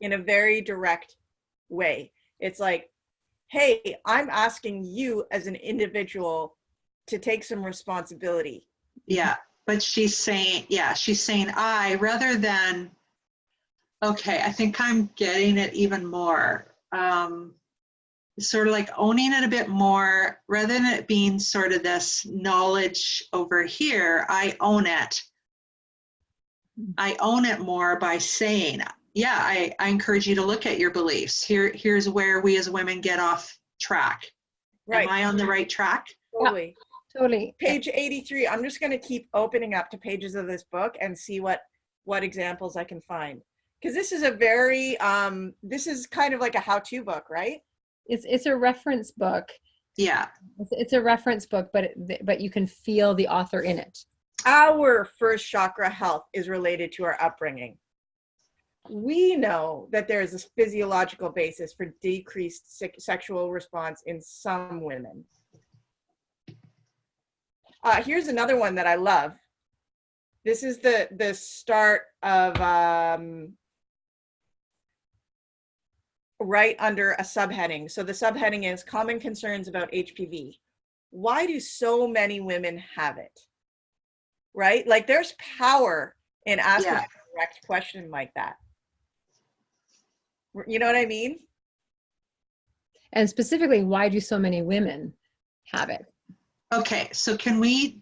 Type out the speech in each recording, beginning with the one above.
in a very direct way. It's like, hey, I'm asking you as an individual to take some responsibility. Yeah, but she's saying I, rather than, okay, I think I'm getting it even more. Sort of like owning it a bit more, rather than it being sort of this knowledge over here, I own it. I own it more by saying, yeah, I encourage you to look at your beliefs. Here's where we as women get off track. Right. Am I on the right track? Totally. Yeah, totally. Page 83. I'm just going to keep opening up to pages of this book and see what examples I can find. Because this is a very, this is kind of like a how-to book, right? It's a reference book. Yeah. It's a reference book, but you can feel the author in it. Our first chakra health is related to our upbringing. We know that there is a physiological basis for decreased sexual response in some women. Here's another one that I love. This is the start of right under a subheading. So the subheading is common concerns about HPV. Why do so many women have it? Right? Like there's power in asking a direct question like that. You know what I mean? And specifically, why do so many women have it? Okay, so can we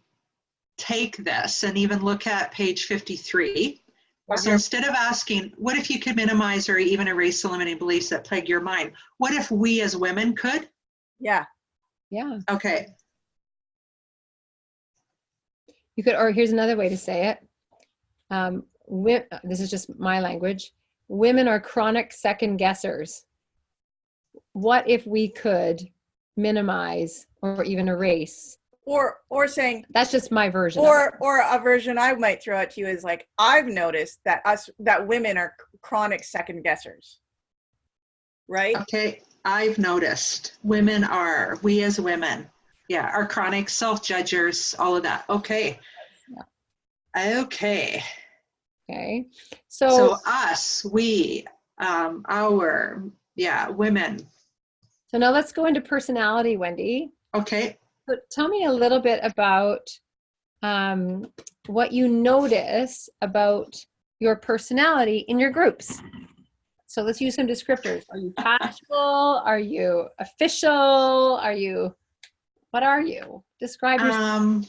take this and even look at page 53? So instead of asking, what if you could minimize or even erase the limiting beliefs that plague your mind? What if we as women could? Yeah. Yeah. Okay. You could, or here's another way to say it. This is just my language. Women are chronic second guessers. What if we could minimize or even erase? Or saying, that's just my version. Or a version I might throw at you is like, I've noticed that women are chronic second guessers. Right? Okay, I've noticed we as women, are chronic self-judgers, all of that. Okay. Yeah. Okay. Okay. So us, we, women. So now let's go into personality, Wendy. Okay. So tell me a little bit about what you notice about your personality in your groups. So let's use some descriptors. Are you casual? Are you official? What are you? Describe yourself.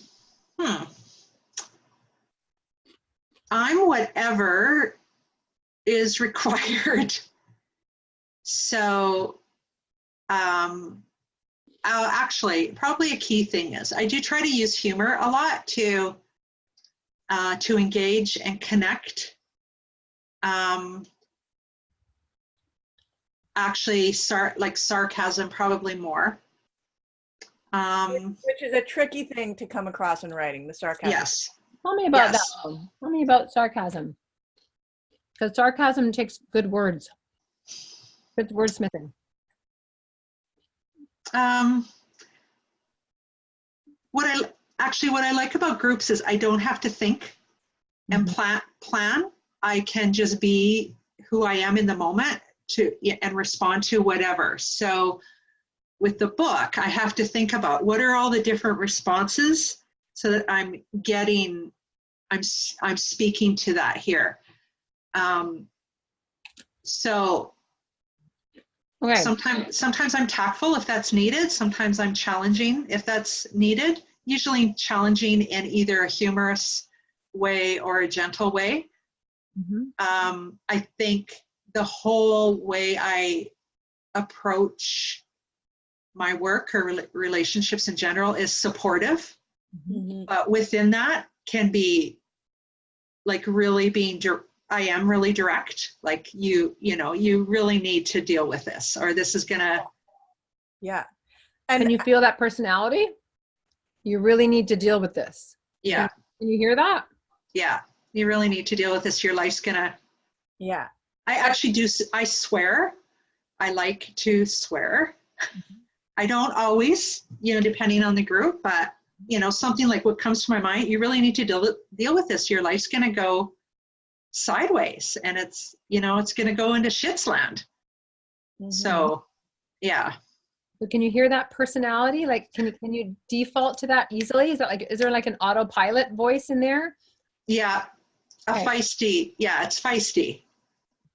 I'm whatever is required. So, actually, probably a key thing is I do try to use humor a lot to engage and connect. Actually, sarcasm probably more. Which is a tricky thing to come across in writing, the sarcasm. Yes. Tell me about that one. Tell me about sarcasm. Because sarcasm takes good words. Good wordsmithing. What I like about groups is I don't have to think and plan. I can just be who I am in the moment and respond to whatever. So with the book, I have to think about what are all the different responses so that I'm speaking to that here. So okay. Sometimes I'm tactful if that's needed. Sometimes I'm challenging if that's needed. Usually challenging in either a humorous way or a gentle way. Mm-hmm. I think the whole way I approach my work or relationships in general is supportive. Mm-hmm. But within that can be like really being I am really direct, like you really need to deal with this, or this is gonna. Yeah. And you feel that personality? You really need to deal with this. Yeah. Can you hear that? Yeah. You really need to deal with this. Your life's gonna. Yeah. I actually do. I swear. I like to swear. Mm-hmm. I don't always, depending on the group, but something like what comes to my mind, you really need to deal with this. Your life's gonna go sideways, and it's, it's going to go into shit's land. So, yeah. But can you hear that personality? Like, can you default to that easily? Is there like an autopilot voice in there? Yeah. Feisty. Yeah, it's feisty.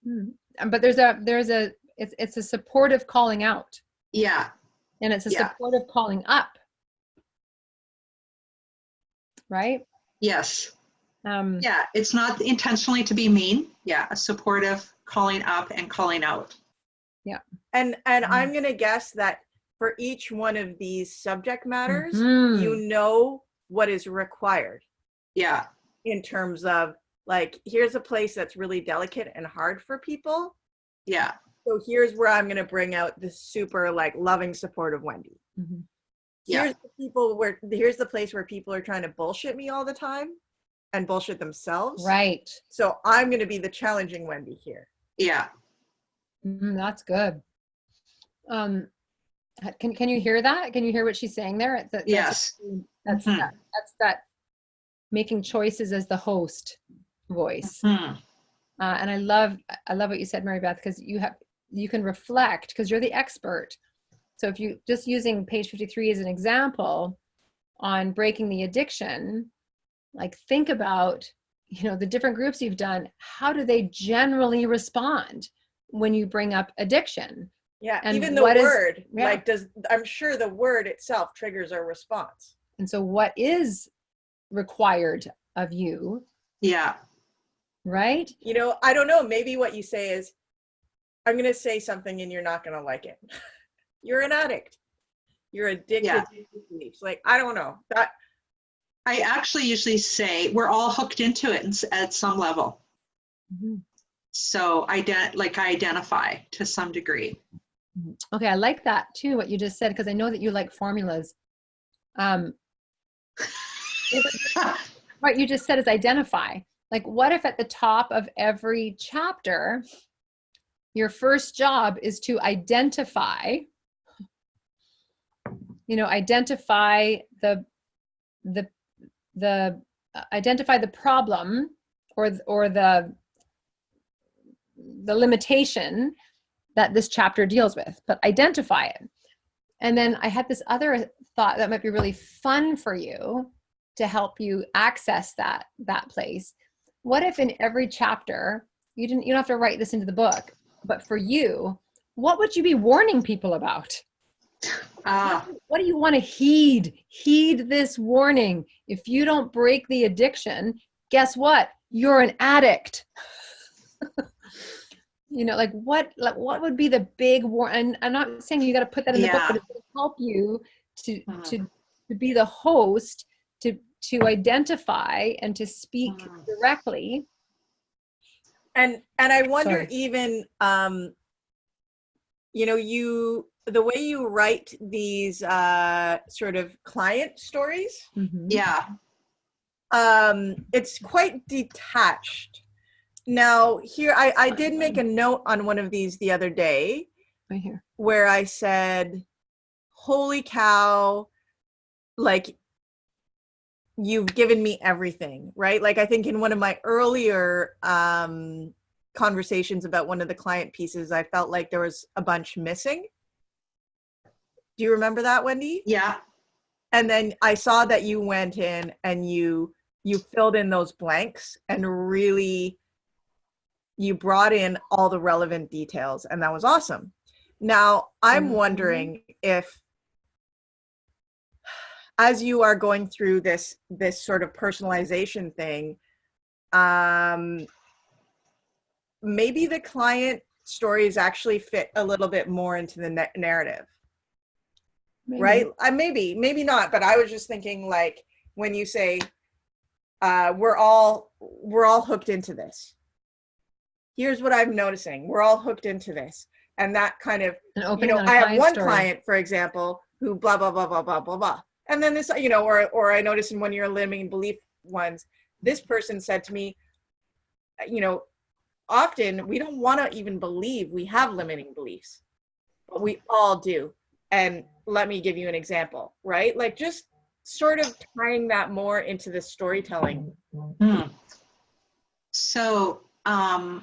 But it's a supportive calling out. Yeah. And it's a supportive calling up. Right? Yes. Yeah, it's not intentionally to be mean. Yeah, a supportive calling up and calling out. Yeah. And I'm going to guess that for each one of these subject matters, you know what is required. Yeah. In terms of, like, here's a place that's really delicate and hard for people. Yeah. So here's where I'm going to bring out the super, like, loving, supportive Wendy. Here's here's the place where people are trying to bullshit me all the time and bullshit themselves. Right. So I'm going to be the challenging Wendy here. Yeah. That's good. Can you hear that? Can you hear what she's saying there? Yes. That's that making choices as the host voice. And I love what you said, Mary Beth, because you can reflect because you're the expert. So if you just using page 53 as an example on breaking the addiction, like think about, the different groups you've done, how do they generally respond when you bring up addiction? Yeah, and even the word, I'm sure the word itself triggers a response. And so what is required of you? Yeah. Right? I don't know, maybe what you say is, I'm going to say something and you're not going to like it. You're an addict. You're addicted to beliefs. Like, I don't know. That I actually usually say we're all hooked into it at some level. So I identify to some degree. Okay, I like that too, what you just said, because I know that you like formulas. What you just said is identify. Like, what if at the top of every chapter, your first job is to identify, identify the identify the problem or the limitation that this chapter deals with, but identify it. And then I had this other thought that might be really fun for you to help you access that place. What if in every chapter, you don't have to write this into the book, but for you, what would you be warning people about? What do you want to heed? Heed this warning. If you don't break the addiction, guess what? You're an addict. What would be the big warning? And I'm not saying you got to put that in the book, but it's going to help you to be the host, to identify and to speak directly. And I wonder even, the way you write these sort of client stories. It's quite detached. Now, here, I did make a note on one of these the other day, right here, where I said, holy cow, like, you've given me everything, right? Like, I think in one of my earlier conversations about one of the client pieces, I felt like there was a bunch missing. Do you remember that, Wendy? Yeah. And then I saw that you went in and you filled in those blanks and really, you brought in all the relevant details, and that was awesome. Now, I'm wondering if, as you are going through this sort of personalization thing, maybe the client stories actually fit a little bit more into the narrative. Maybe. Right? Maybe not, but I was just thinking, like, when you say, we're all hooked into this. Here's what I'm noticing. We're all hooked into this. And that kind of, I have one client, for example, who blah, blah, blah, blah, blah, blah, blah. And then this, or I noticed in one of your limiting belief ones, this person said to me, often we don't want to even believe we have limiting beliefs, but we all do. And let me give you an example, right? Like, just sort of tying that more into the storytelling. So to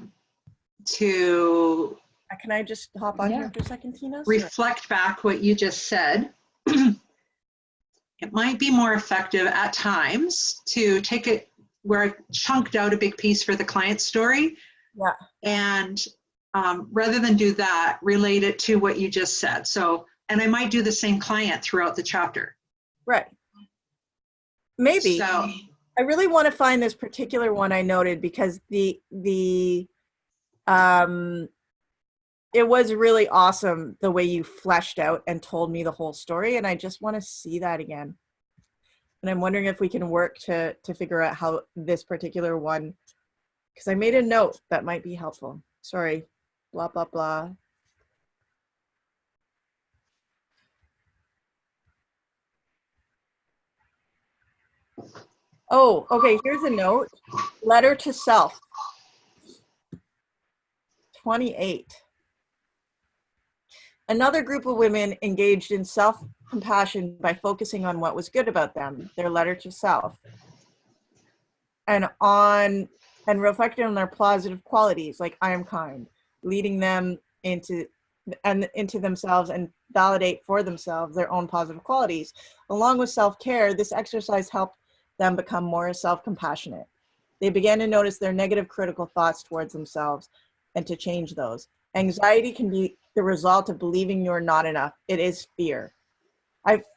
Can I just hop on here for a second, Tina? reflect back what you just said. It might be more effective at times to take it where I chunked out a big piece for the client story. Yeah. And rather than do that, relate it to what you just said. So, and I might do the same client throughout the chapter. Right. Maybe. So, I really want to find this particular one I noted because it was really awesome the way you fleshed out and told me the whole story, and I just want to see that again. And I'm wondering if we can work to figure out how this particular one, because I made a note that might be helpful. Sorry, blah, blah, blah. Oh, okay, here's a note. Letter to self. 28. Another group of women engaged in self-compassion by focusing on what was good about them, their letter to self, and reflecting on their positive qualities, like I am kind, leading them into themselves and validate for themselves their own positive qualities. Along with self-care, this exercise helped them become more self-compassionate. They began to notice their negative critical thoughts towards themselves and to change those. Anxiety can be the result of believing you're not enough. It is fear.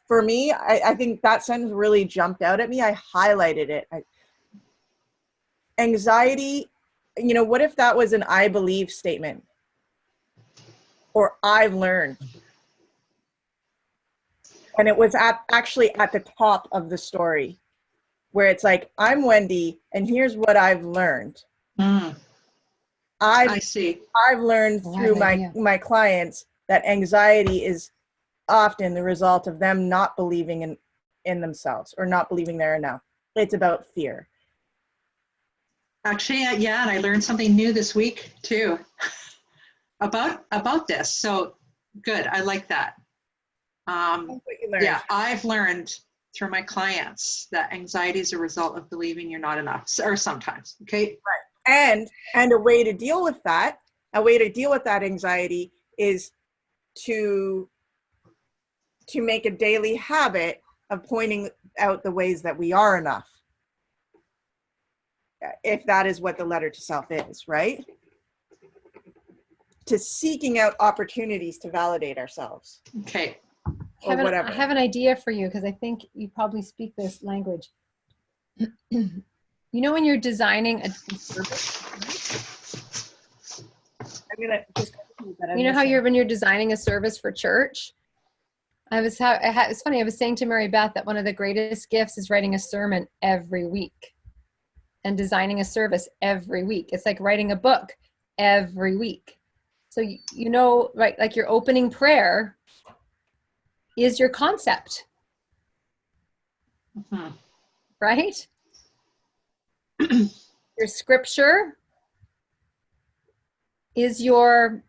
For me, I think that sentence really jumped out at me. I highlighted it. Anxiety, what if that was an I believe statement? Or I've learned. And it was actually at the top of the story, where it's like, I'm Wendy, and here's what I've learned. I see. I've learned through my clients that anxiety is often the result of them not believing in themselves or not believing they're enough. It's about fear. Actually, yeah, and I learned something new this week too about this. So good, I like that. Yeah, I've learned through my clients that anxiety is a result of believing you're not enough, or sometimes. Okay. Right. And a way to deal with that anxiety is to make a daily habit of pointing out the ways that we are enough. If that is what the letter to self is, right? To seeking out opportunities to validate ourselves. Okay. I have an idea for you, because I think you probably speak this language. You know, when you're designing a service, when you're designing a service for church, it's funny, I was saying to Mary Beth that one of the greatest gifts is writing a sermon every week and designing a service every week. It's like writing a book every week. So, right, like your opening prayer is your concept, right? Your scripture is your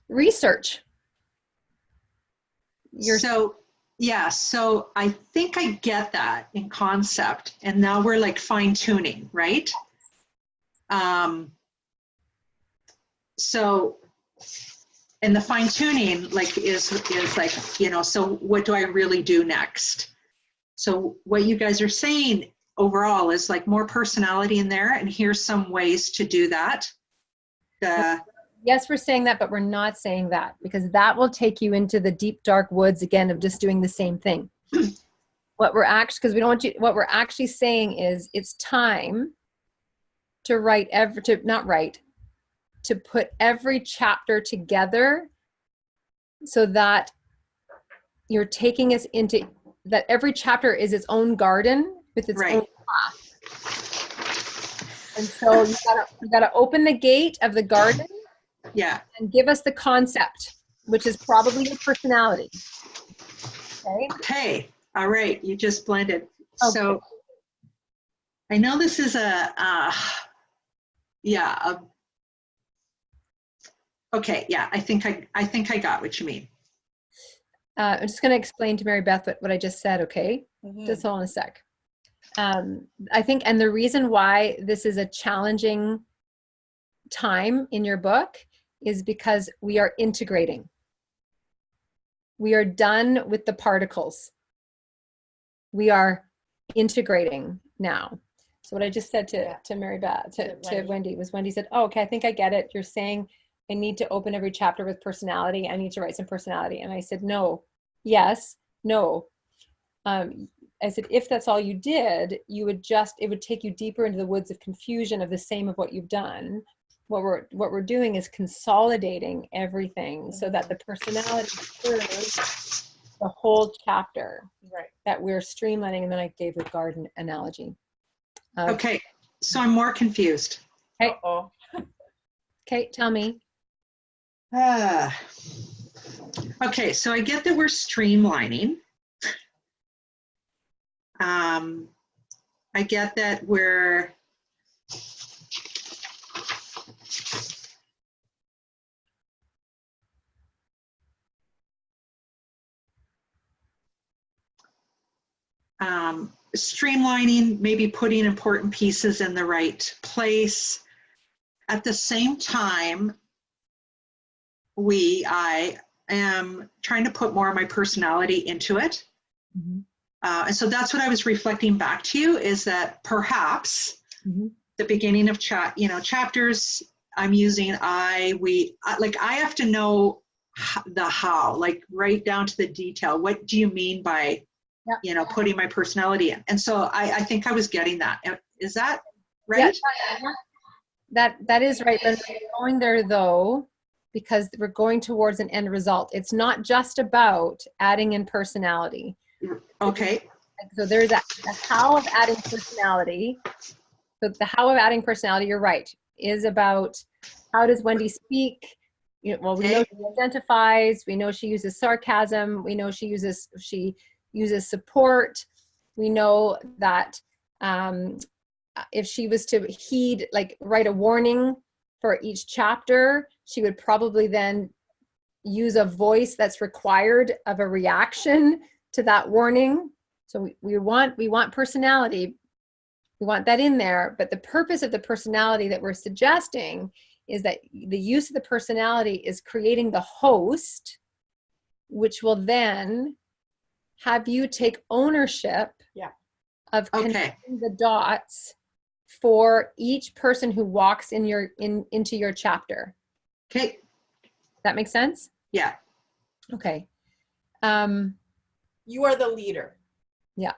research. So I think I get that in concept, and now we're like fine tuning, right? So, and the fine tuning is like, so what do I really do next? So what you guys are saying overall is like more personality in there, and here's some ways to do that. Yes, we're saying that, but we're not saying that, because that will take you into the deep, dark woods again of just doing the same thing. What we're actually saying is it's time to to put every chapter together so that you're taking us into that every chapter is its own garden with its own path. And so you gotta open the gate of the garden. Yeah. And give us the concept, which is probably your personality. Okay. All right. You just blended. Okay. So I know this is okay. Yeah. I think I got what you mean. I'm just going to explain to Mary Beth what I just said. Okay. Mm-hmm. Just hold on a sec. I think, and the reason why this is a challenging time in your book is because we are integrating. We are done with the particles. We are integrating now. So what I just said to Mary Beth, to Wendy, was Wendy said, oh, okay, I think I get it. You're saying I need to open every chapter with personality. I need to write some personality. And I said, no, yes, no. I said, if that's all you did, you would just, it would take you deeper into the woods of confusion of the same of what you've done. What we're doing is consolidating everything so that the personality serves the whole chapter. Right. That we're streamlining. And then I gave the garden analogy. Okay, so I'm more confused. Okay. Uh-oh. Okay, tell me. Okay, so I get that we're streamlining. I get that we're streamlining, maybe putting important pieces in the right place. At the same time, I am trying to put more of my personality into it. Mm-hmm. And so that's what I was reflecting back to you, is that perhaps the beginning of chapters, I'm using we, like I have to know the how, like right down to the detail. What do you mean by, putting my personality in? And so I think I was getting that. Is that right? Yeah, that is right. But we're going there though, because we're going towards an end result. It's not just about adding in personality. Okay. So there's the how of adding personality. So the how of adding personality, you're right, is about how does Wendy speak? We know she identifies. We know she uses sarcasm. We know she uses support. We know that if she was to write a warning for each chapter, she would probably then use a voice that's required of a reaction to that warning. So we want personality. We want that in there. But the purpose of the personality that we're suggesting is that the use of the personality is creating the host, which will then have you take ownership of connecting the dots for each person who walks into your chapter. Okay. That makes sense? Yeah. Okay. You are the leader. Yeah.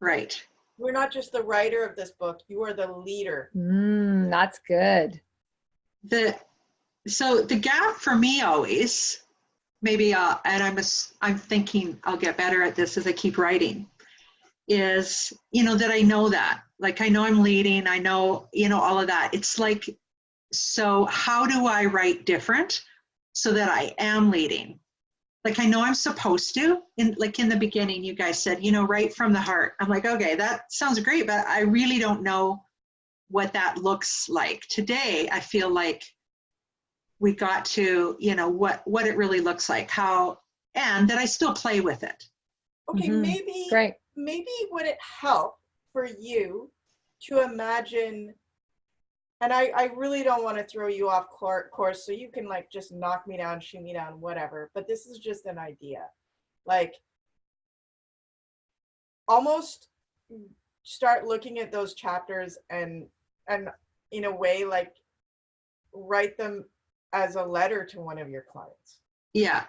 Right. You're not just the writer of this book. You are the leader. That's good. So the gap for me always, maybe, and I'm thinking I'll get better at this as I keep writing, is, that I know that, like, I know I'm leading, I know, all of that. It's like, so how do I write different so that I am leading? Like, I know I'm supposed to, in the beginning, you guys said, write from the heart. I'm like, okay, that sounds great, but I really don't know what that looks like. Today, I feel like we got to, what it really looks like, how, and that I still play with it. Okay, maybe would it help for you to imagine, and I really don't want to throw you off course, so you can just knock me down, shoot me down, whatever, but this is just an idea. Almost start looking at those chapters and in a way, write them as a letter to one of your clients. Yeah.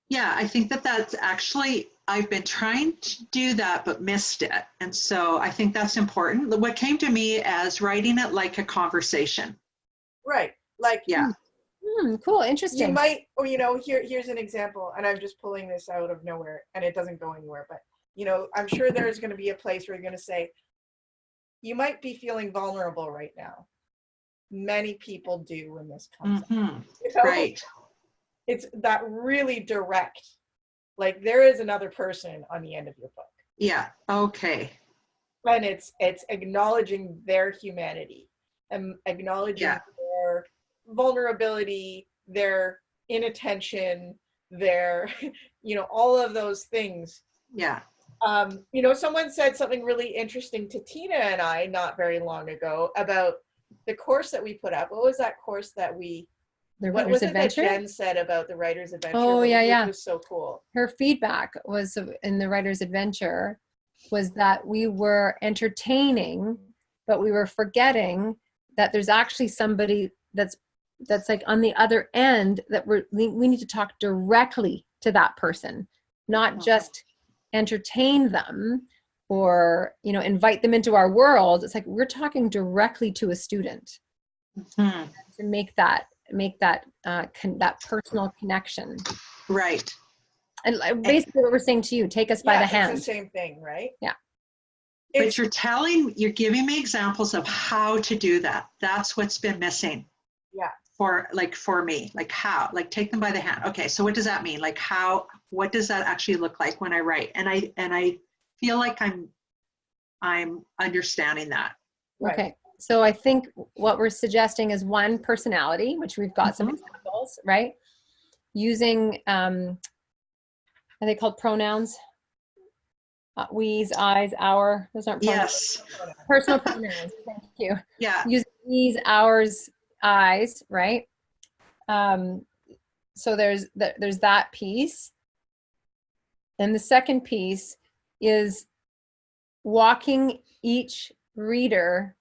Yeah, I think that's actually, I've been trying to do that, but missed it. And so I think that's important. What came to me as writing it like a conversation. Right. Yeah. Cool. Interesting. You might, or, here's an example, and I'm just pulling this out of nowhere and it doesn't go anywhere, but, I'm sure there's going to be a place where you're going to say, you might be feeling vulnerable right now. Many people do when this comes up. Right. It's that really direct, there is another person on the end of your book. Yeah. Okay. And it's acknowledging their humanity and acknowledging their vulnerability, their inattention, their, all of those things. Yeah. You know, someone said something really interesting to Tina and I not very long ago about the course that we put up. What was that course that we, The what Writer's was it that Adventure? Jen said about the Writer's Adventure? Oh, yeah, which yeah. was so cool. Her feedback was in the Writer's Adventure was that we were entertaining, but we were forgetting that there's actually somebody that's like on the other end, that we need to talk directly to that person, not just entertain them or, you know, invite them into our world. It's like we're talking directly to a student to make that that personal connection. Right. And basically what we're saying to you, take us by the hand. It's the same thing, right? Yeah. But you're giving me examples of how to do that. That's what's been missing. Yeah. For me, like how, like take them by the hand. Okay. So what does that mean? Like what does that actually look like when I write? And I feel like I'm understanding that. Right. Okay. So I think what we're suggesting is one, personality, which we've got some examples, right? Using, are they called pronouns? We's, I's, our, those aren't pronouns. Yes. Personal pronouns, thank you. Yeah. Using we's, ours, I's, right? So there's that piece. And the second piece is walking each reader,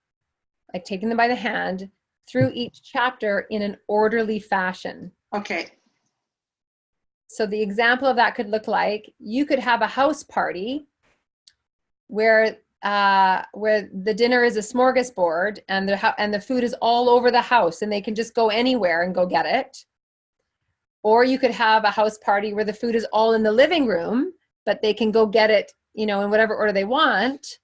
like taking them by the hand, through each chapter in an orderly fashion. Okay. So the example of that could look like, you could have a house party where the dinner is a smorgasbord and the food is all over the house and they can just go anywhere and go get it. Or you could have a house party where the food is all in the living room, but they can go get it, you know, in whatever order they want.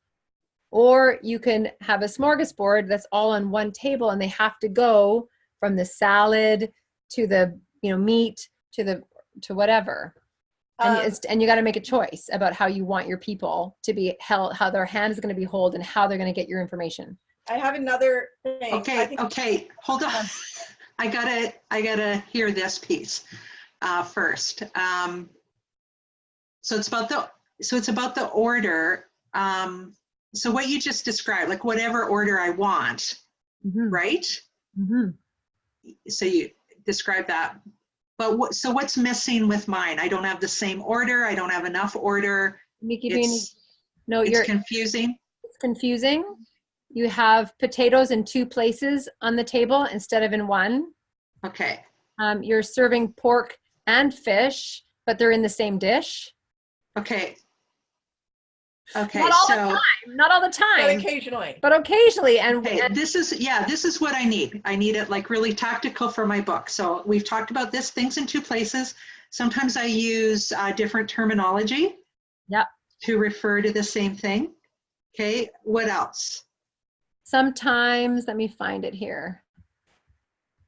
Or you can have a smorgasbord that's all on one table and they have to go from the salad to the, you know, meat to whatever. And you got to make a choice about how you want your people to be held, how their hand is going to be held, and how they're going to get your information. I have another thing. Okay, hold on. I gotta hear this piece first. So it's about the order. So what you just described, like whatever order I want, right? So you describe that. But so what's missing with mine? I don't have the same order. I don't have enough order. It's confusing. It's confusing. You have potatoes in two places on the table instead of in one. Okay. You're serving pork and fish, but they're in the same dish. Okay. Okay. Not all the time. Not all the time. But occasionally. And this is what I need. I need it like really tactical for my book. So we've talked about this, things in two places. Sometimes I use different terminology. Yep. To refer to the same thing. Okay. What else? Sometimes, let me find it here.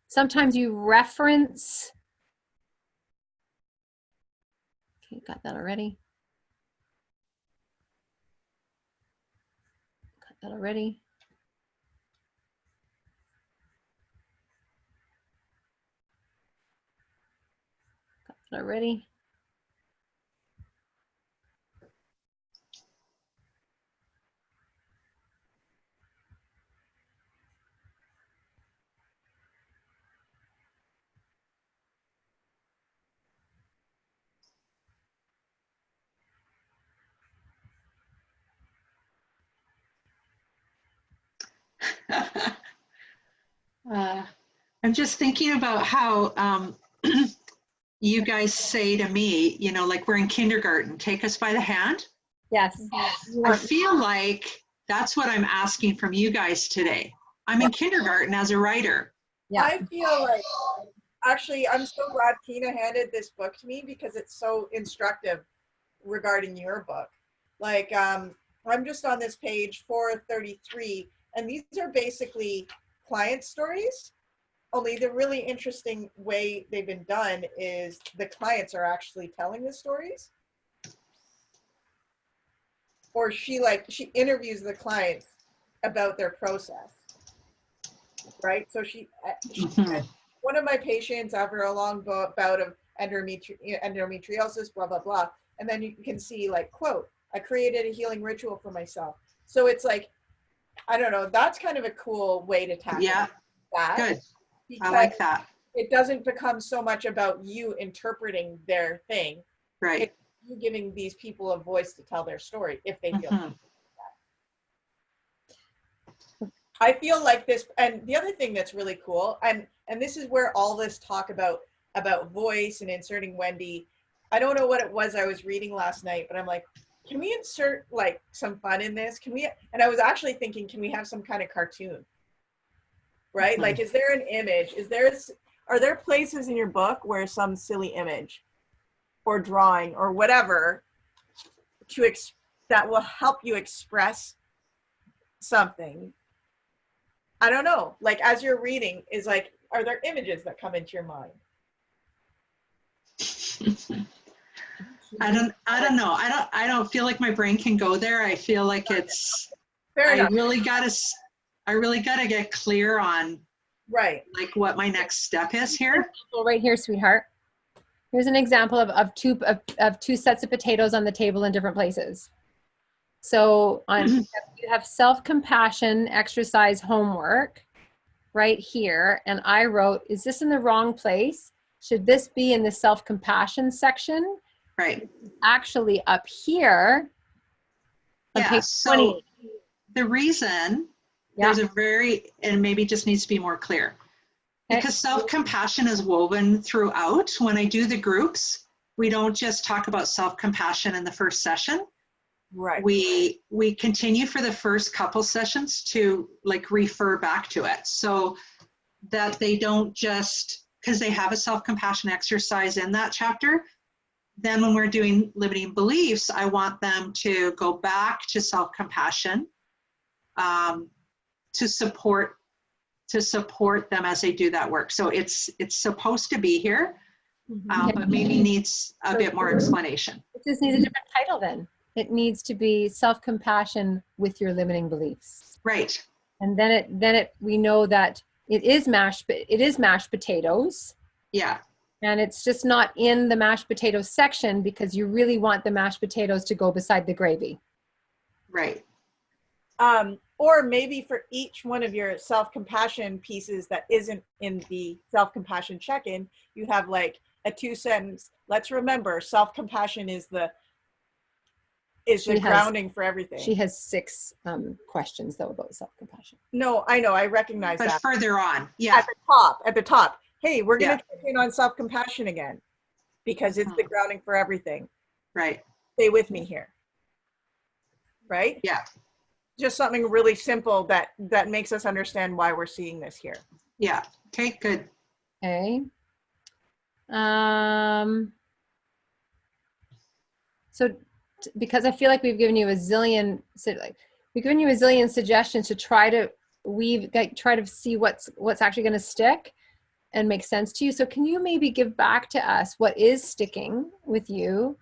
Sometimes you reference. Okay, got that already. Got that already. Got that already. I'm just thinking about how you guys say to me, you know, like we're in kindergarten, take us by the hand. Yes. I feel like that's what I'm asking from you guys today. I'm in kindergarten as a writer. Yeah. I feel like, actually, I'm so glad Tina handed this book to me because it's so instructive regarding your book. Like, I'm just on this page 433, and these are basically client stories. Only the really interesting way they've been done is the clients are actually telling the stories. Or she interviews the clients about their process, right? So she said, one of my patients after a long bout of endometriosis, blah, blah, blah. And then you can see like, quote, I created a healing ritual for myself. So it's like, I don't know, that's kind of a cool way to tackle that. Good. I like that. It doesn't become so much about you interpreting their thing. Right. It's you giving these people a voice to tell their story if they feel like that. I feel like this, and the other thing that's really cool, and this is where all this talk about voice and inserting Wendy, I don't know what it was I was reading last night, but I'm like, can we insert like some fun in this? Can we, and I was actually thinking, can we have some kind of cartoon? Right? Like, is there an image? Are there places in your book where some silly image or drawing or whatever that will help you express something? I don't know. Like, as you're reading, are there images that come into your mind? I don't know. I don't feel like my brain can go there. I feel like it's, Fair enough. I really gotta get clear on right, like what my next step is here. Right here, sweetheart. Here's an example of two sets of potatoes on the table in different places. So you have self-compassion exercise homework right here. And I wrote, is this in the wrong place? Should this be in the self-compassion section? Right. Actually up here on page 20. So the reason there's and maybe just needs to be more clear. Because self-compassion is woven throughout. When I do the groups, we don't just talk about self-compassion in the first session. Right. We continue for the first couple sessions to like refer back to it so that they don't just, because they have a self-compassion exercise in that chapter. Then when we're doing limiting beliefs, I want them to go back to self-compassion to support them as they do that work. So it's supposed to be here, but maybe needs a bit more explanation. It just needs a different title then. It needs to be self-compassion with your limiting beliefs. Right. And then we know that it is mashed potatoes. Yeah. And it's just not in the mashed potatoes section because you really want the mashed potatoes to go beside the gravy. Right. Or maybe for each one of your self-compassion pieces that isn't in the self-compassion check-in, you have like a 2-sentence, let's remember self-compassion is the grounding for everything. She has 6 questions though about self-compassion. No, I know, I recognize that. But further on, yeah. At the top. Hey, we're going to check in on self-compassion again because it's the grounding for everything. Right. Stay with me here. Right? Yeah. Just something really simple that makes us understand why we're seeing this here. Yeah. Okay, good. Okay. So because I feel like we've given you a zillion suggestions to try to see what's actually going to stick and make sense to you. So can you maybe give back to us what is sticking with you,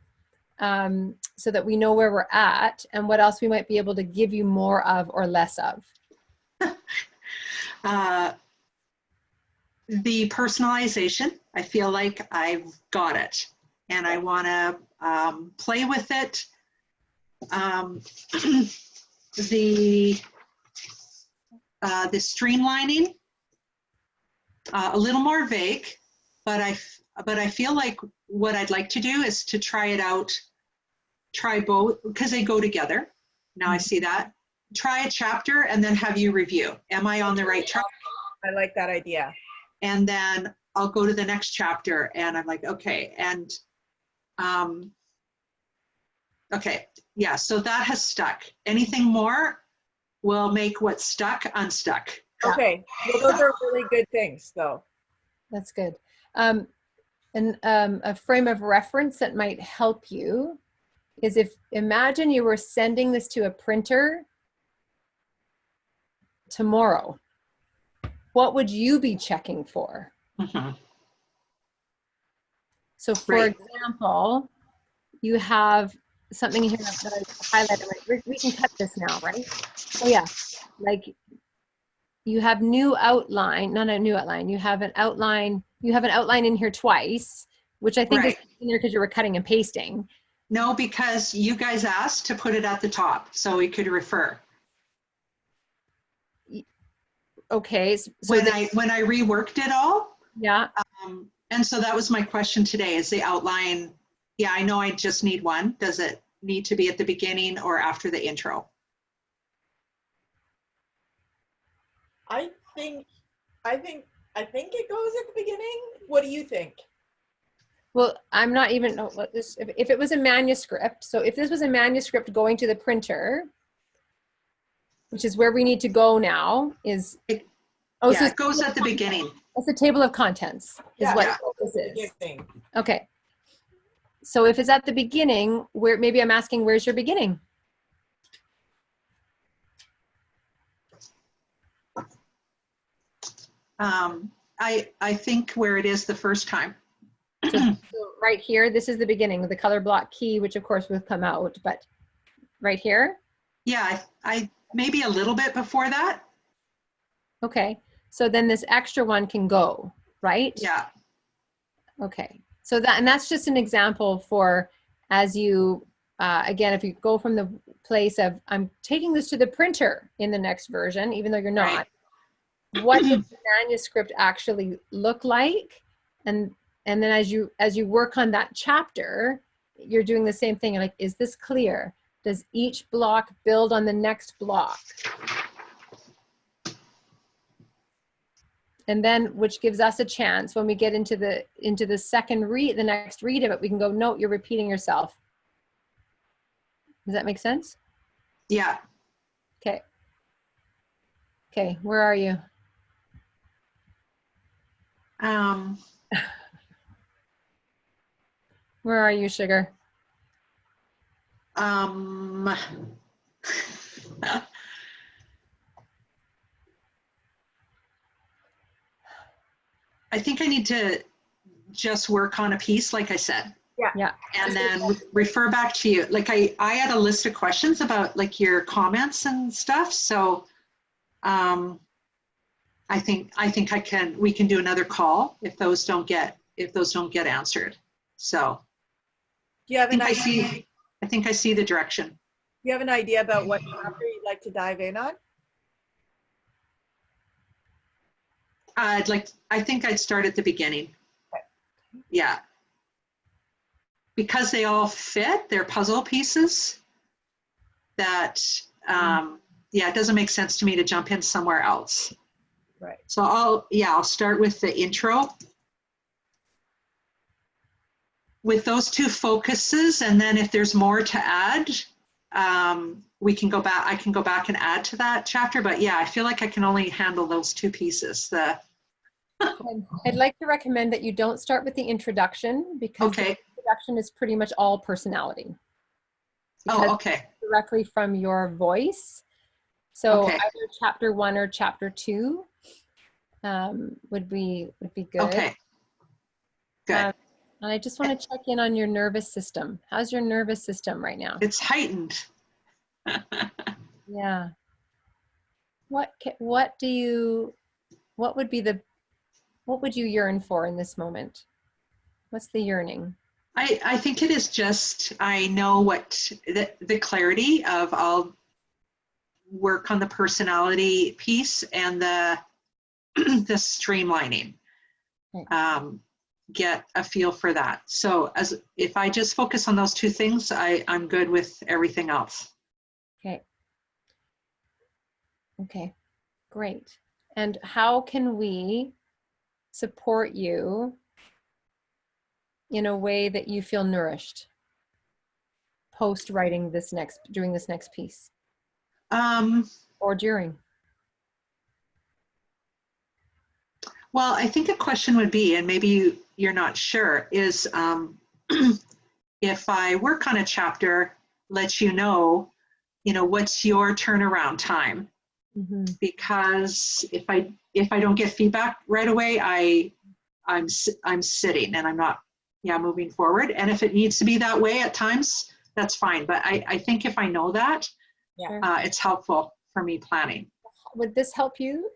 so that we know where we're at and what else we might be able to give you more of or less of? The personalization, I feel like I've got it and I want to play with it. The streamlining, a little more vague, but I feel like what I'd like to do is to try it out, try both, because they go together. Now I see that. Try a chapter and then have you review. Am I on the right track? I like that idea. And then I'll go to the next chapter and I'm like, okay. And okay, yeah, so that has stuck. Anything more will make what's stuck unstuck. Okay, well, those are really good things though. That's good. And a frame of reference that might help you is imagine you were sending this to a printer tomorrow. What would you be checking for? Mm-hmm. So for example, you have something here that I highlighted. We can cut this now, right? Oh yeah, like you have new outline, not a new outline. You have an outline in here twice, which I think is in there because you were cutting and pasting. No, because you guys asked to put it at the top so we could refer. Okay. So When I reworked it all, yeah. and so that was my question today, is the outline. Yeah, I know I just need one. Does it need to be at the beginning or after the intro? I think it goes at the beginning. What do you think? Well, I'm not even, if it was a manuscript, so if this was a manuscript going to the printer, which is where we need to go now, is, It goes at the beginning. It's a table of contents, is what this is. Okay. So if it's at the beginning, where maybe I'm asking, where's your beginning? I think where it is the first time. So right here, this is the beginning with the color block key, which of course will come out, but right here? Yeah, I maybe a little bit before that. Okay, so then this extra one can go, right? Yeah. Okay, so that's just an example for, as you, again, if you go from the place of, I'm taking this to the printer in the next version, even though you're not, Right. What does the manuscript actually look like? And then as you work on that chapter, you're doing the same thing. Like, is this clear? Does each block build on the next block? And then, which gives us a chance when we get into the second read, the next read of it, we can go, no, you're repeating yourself. Does that make sense? Yeah. Okay. Okay, where are you? Where are you, sugar? I think I need to just work on a piece, like I said. Yeah. And then refer back to you. Like I had a list of questions about like your comments and stuff. So I think we can do another call if those don't get answered. So Do you have an idea? I think I see the direction. Do you have an idea about what chapter you'd like to dive in on? I think I'd start at the beginning. Okay. Yeah. Because they all fit, they're puzzle pieces that, it doesn't make sense to me to jump in somewhere else. Right. So I'll start with the intro. With those two focuses, and then if there's more to add, we can go back. I can go back and add to that chapter. But yeah, I feel like I can only handle those two pieces. I'd like to recommend that you don't start with the introduction, because the introduction is pretty much all personality. Okay. Directly from your voice. So either chapter 1 or chapter 2 would be good. Okay. Good. And I just want to check in on your nervous system. How's your nervous system right now? It's heightened. Yeah. What would you yearn for in this moment? What's the yearning? I think it is just, I know what the clarity of, I'll work on the personality piece and the streamlining. Okay. Get a feel for that. So if I just focus on those two things, I'm good with everything else. Okay, great. And how can we support you in a way that you feel nourished post writing during this next piece? Or during? Well, I think a question would be, and maybe you're not sure, is if I work on a chapter, let you know, what's your turnaround time? Mm-hmm. Because if I don't get feedback right away, I'm sitting and I'm not moving forward. And if it needs to be that way at times, that's fine. But I think if I know that, it's helpful for me planning. Would this help you?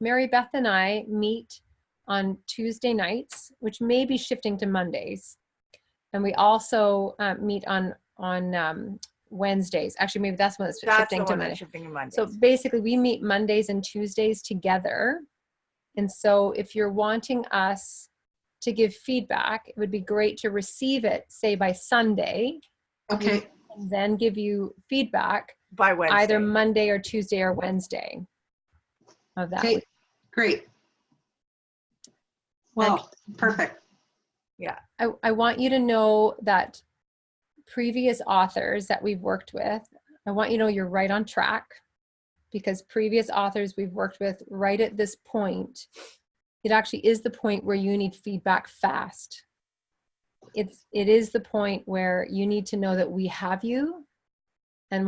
Mary Beth and I meet on Tuesday nights, which may be shifting to Mondays. And we also meet on Wednesdays. Actually, maybe that's when it's That's shifting the to one Monday. that's shifting to Mondays. So basically, we meet Mondays and Tuesdays together. And so if you're wanting us to give feedback, it would be great to receive it, say, by Sunday. Okay. And then give you feedback by Wednesday. either Monday or Tuesday or Wednesday of that Okay, week. great. Well, perfect. Yeah. I want you to know that previous authors that we've worked with, I want you to know you're right on track, because previous authors we've worked with right at this point, it actually is the point where you need feedback fast. It is the point where you need to know that we have you, and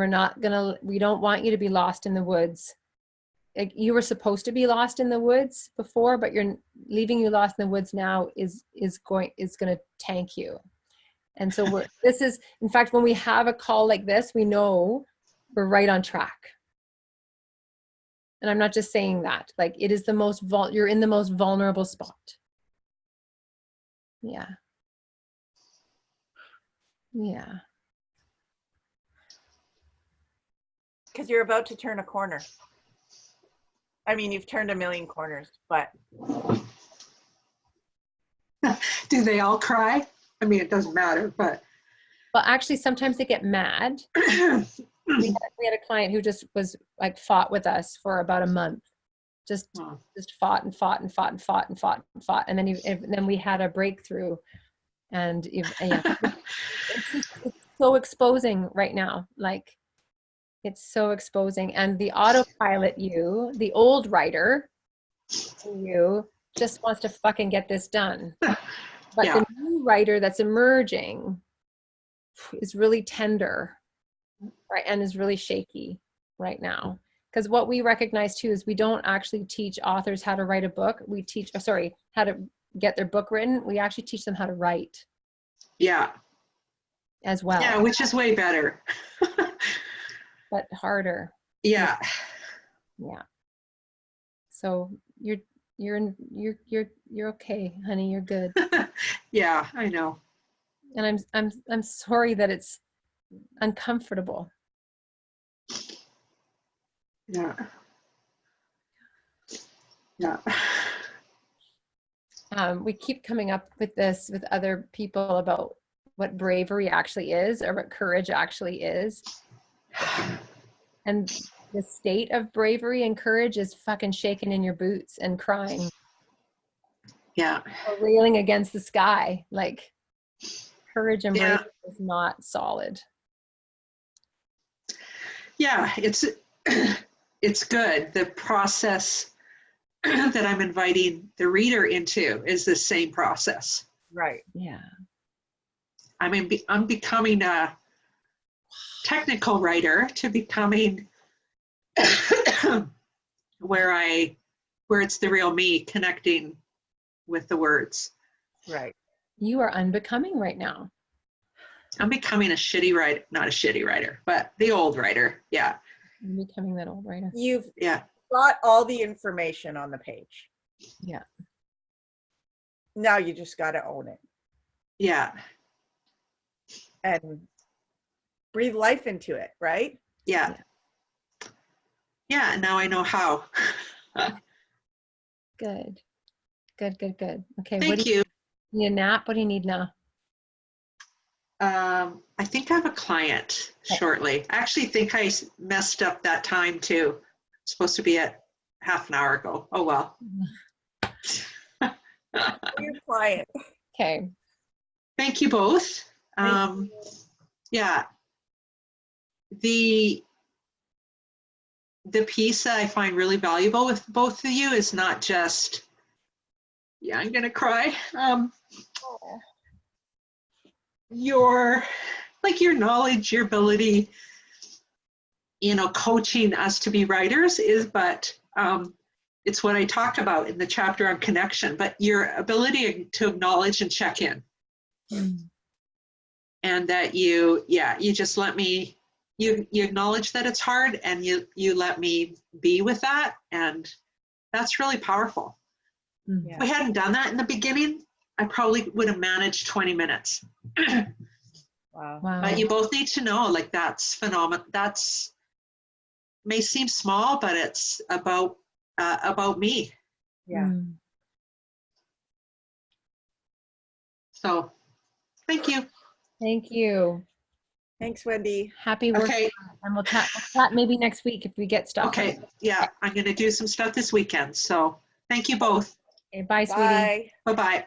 we don't want you to be lost in the woods. Like, you were supposed to be lost in the woods before, but leaving you lost in the woods now is going to tank you. And so this is, in fact, when we have a call like this, we know we're right on track. And I'm not just saying that, like, it is you're in the most vulnerable spot. Yeah. Yeah. Because you're about to turn a corner. I mean, you've turned a million corners, but. Do they all cry? I mean, it doesn't matter, but. Well, actually, sometimes they get mad. We had a client who just was like fought with us for about a month. Just fought and fought and fought and fought and fought and fought. And then we had a breakthrough. And yeah, it's so exposing right now. Like, it's so exposing. And the autopilot the old writer you, just wants to fucking get this done. But the new writer that's emerging is really tender, right? And is really shaky right now. Because what we recognize too is we don't actually teach authors how to write a book. We teach, how to get their book written. We actually teach them how to write. Yeah. As well. Yeah, which is way better. But harder. Yeah. Yeah. So you're okay, honey. You're good. Yeah, I know. And I'm sorry that it's uncomfortable. Yeah. Yeah. We keep coming up with this with other people about what bravery actually is, or what courage actually is. And the state of bravery and courage is fucking shaking in your boots and crying. Yeah. Or railing against the sky. Like, courage and bravery is not solid. Yeah, it's good. The process that I'm inviting the reader into is the same process. Right. Yeah. I mean, I'm becoming a technical writer to becoming where it's the real me connecting with the words. Right. You are unbecoming right now. I'm becoming a shitty writer, not a shitty writer, but the old writer. Yeah. You're becoming that old writer. You've got all the information on the page. Yeah. Now you just got to own it. Yeah. And breathe life into it, right? Yeah. Yeah, now I know how. Good. Okay. Thank you. You need a nap? What do you need now? I think I have a client shortly. I actually think I messed up that time too. It's supposed to be at half an hour ago. Oh, well. Your client. Okay. Thank you both. Yeah. The piece that I find really valuable with both of you is not just, I'm going to cry. Your knowledge, your ability, coaching us to be writers it's what I talk about in the chapter on connection, but your ability to acknowledge and check in. And that you just let me, you acknowledge that it's hard, and you let me be with that. And that's really powerful. Yeah. If we hadn't done that in the beginning, I probably would have managed 20 minutes. Wow. Wow. But you both need to know, like, that's phenomenal. That's may seem small, but it's about me. Yeah. Mm. So thank you. Thank you. Thanks, Wendy. Happy work. Okay. And we'll chat maybe next week if we get stuff. Okay. Yeah, I'm going to do some stuff this weekend. So thank you both. Okay, bye, sweetie. Bye. Bye-bye.